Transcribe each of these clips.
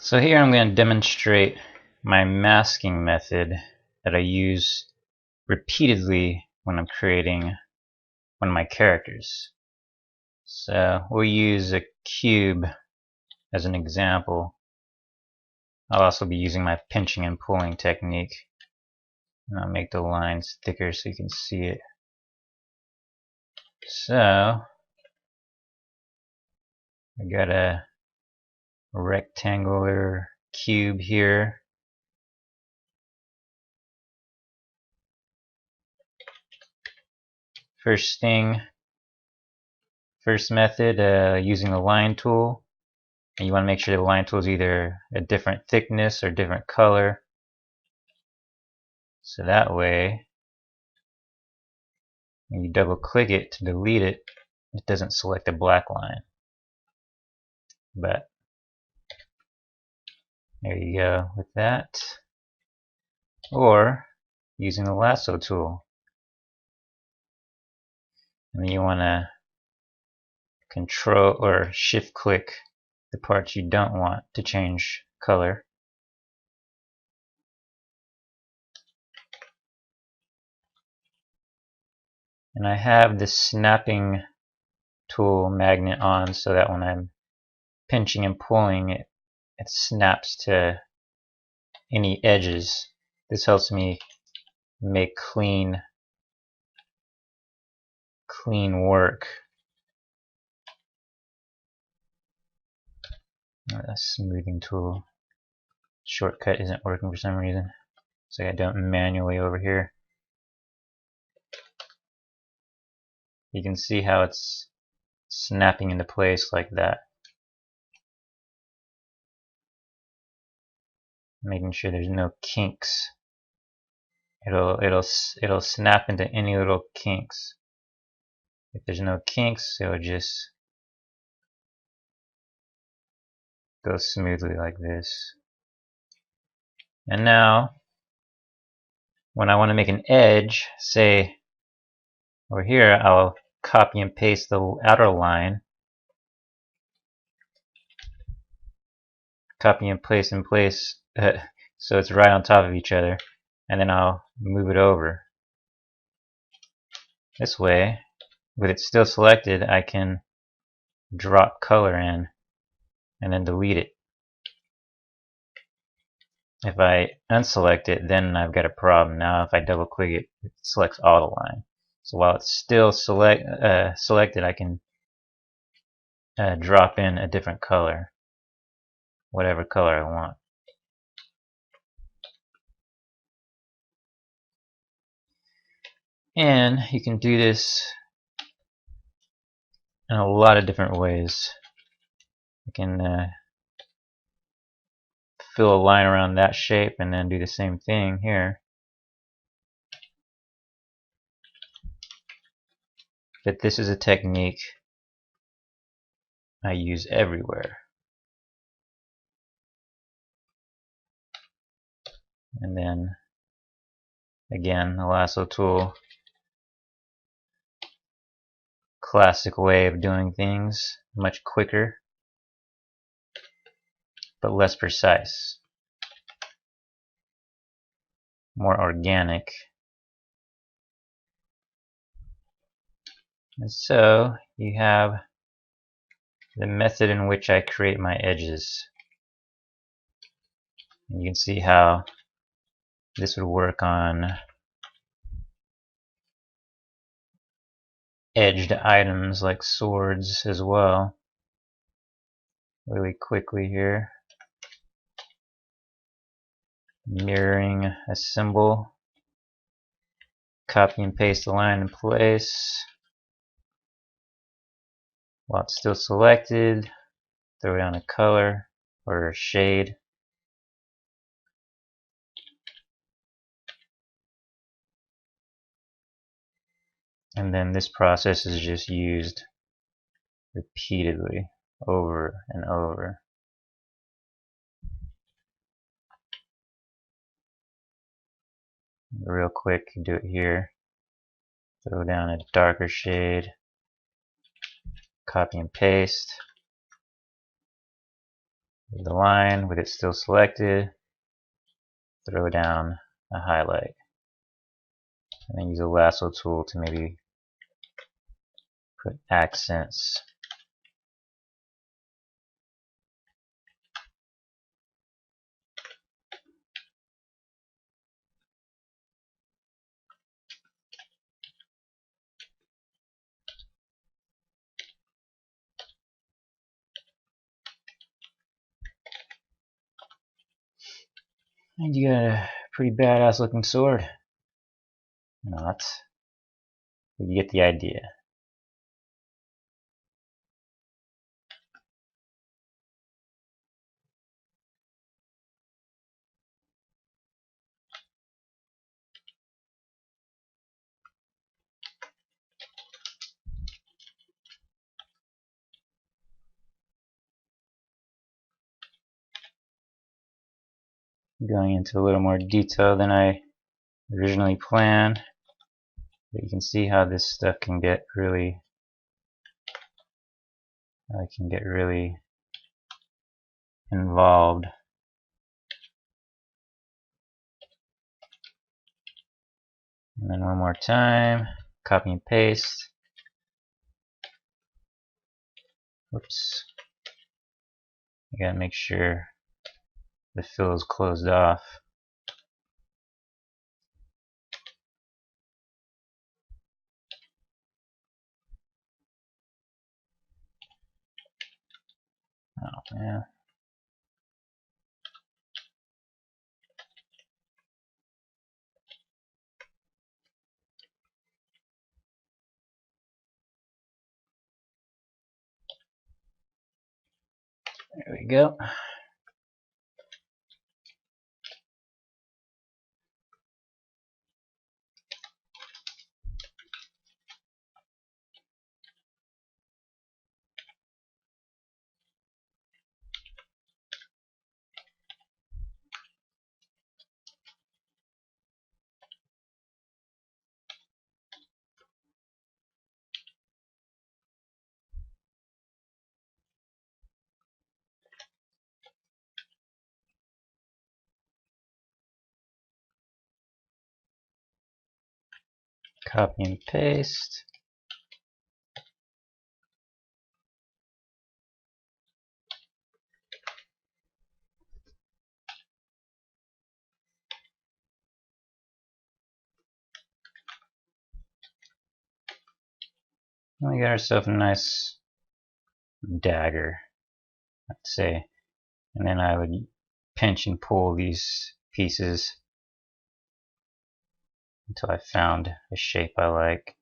So here I'm going to demonstrate my masking method that I use repeatedly when I'm creating one of my characters. So we'll use a cube as an example. I'll also be using my pinching and pulling technique. And I'll make the lines thicker so you can see it. So I got a rectangular cube here. First method, using the line tool. And you want to make sure the line tool is either a different thickness or different color. So that way, when you double click it to delete it, it doesn't select a black line. But there you go with that. Or using the lasso tool. And then you want to control or shift click the parts you don't want to change color. And I have the snapping tool magnet on so that when I'm pinching and pulling it snaps to any edges. This helps me make clean work. A smoothing tool shortcut isn't working for some reason, so I do it manually over here. You can see how it's snapping into place like that, making sure there's no kinks. It'll snap into any little kinks. If there's no kinks, it'll just go smoothly like this. And now, when I want to make an edge, say over here, I'll copy and paste the outer line, copy and paste in place so it's right on top of each other, and then I'll move it over. This way, with it still selected, I can drop color in and then delete it. If I unselect it, then I've got a problem. Now if I double click it, it selects all the line. So while it's still selected, I can drop in a different color, whatever color I want. And you can do this in a lot of different ways. You can fill a line around that shape and then do the same thing here. But this is a technique I use everywhere. And then again, the lasso tool, classic way of doing things, much quicker but less precise, more organic. And so you have the method in which I create my edges. And you can see how this would work on edged items like swords as well. Really quickly here. Mirroring a symbol. Copy and paste the line in place. While it's still selected, throw down a color or a shade. And then this process is just used repeatedly over and over. Real quick, do it here. Throw down a darker shade. Copy and paste. the line with it still selected, throw down a highlight, and then use a lasso tool to maybe put accents. And you got a pretty badass looking sword. Not. But you get the idea. Going into a little more detail than I originally planned, but you can see how this stuff can get really involved. And then one more time, copy and paste. Whoops. You gotta make sure the fill is closed off. Oh, yeah. There we go. Copy and paste. And we got ourselves a nice dagger, I'd say. And then I would pinch and pull these pieces until I found a shape I like.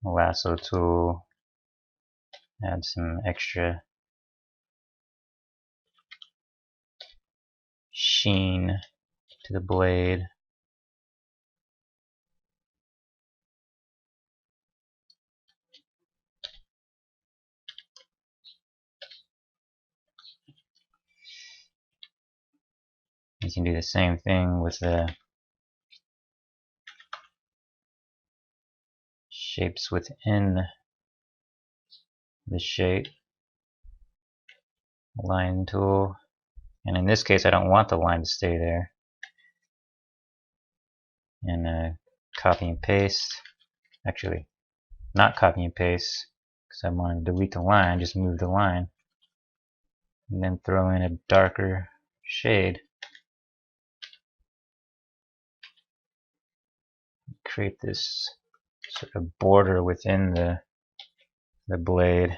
A lasso tool, add some extra sheen to the blade. You can do the same thing with the shapes within the shape. Line tool, and in this case I don't want the line to stay there. And copy and paste. Actually, not copy and paste, because I want to delete the line, just move the line. And then throw in a darker shade. Create this sort of border within the blade.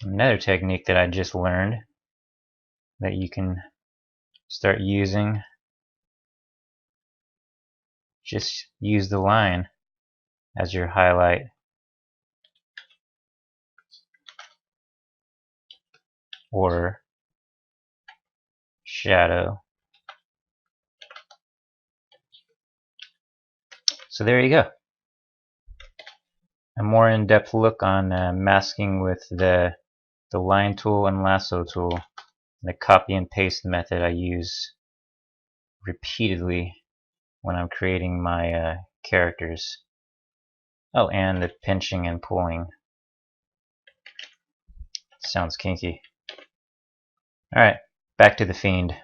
Another technique that I just learned that you can start using, just use the line as your highlight or shadow. So there you go. A more in-depth look on masking with the line tool and lasso tool. The copy and paste method I use repeatedly when I'm creating my characters. Oh, and the pinching and pulling. Sounds kinky. Alright, back to the Fiend.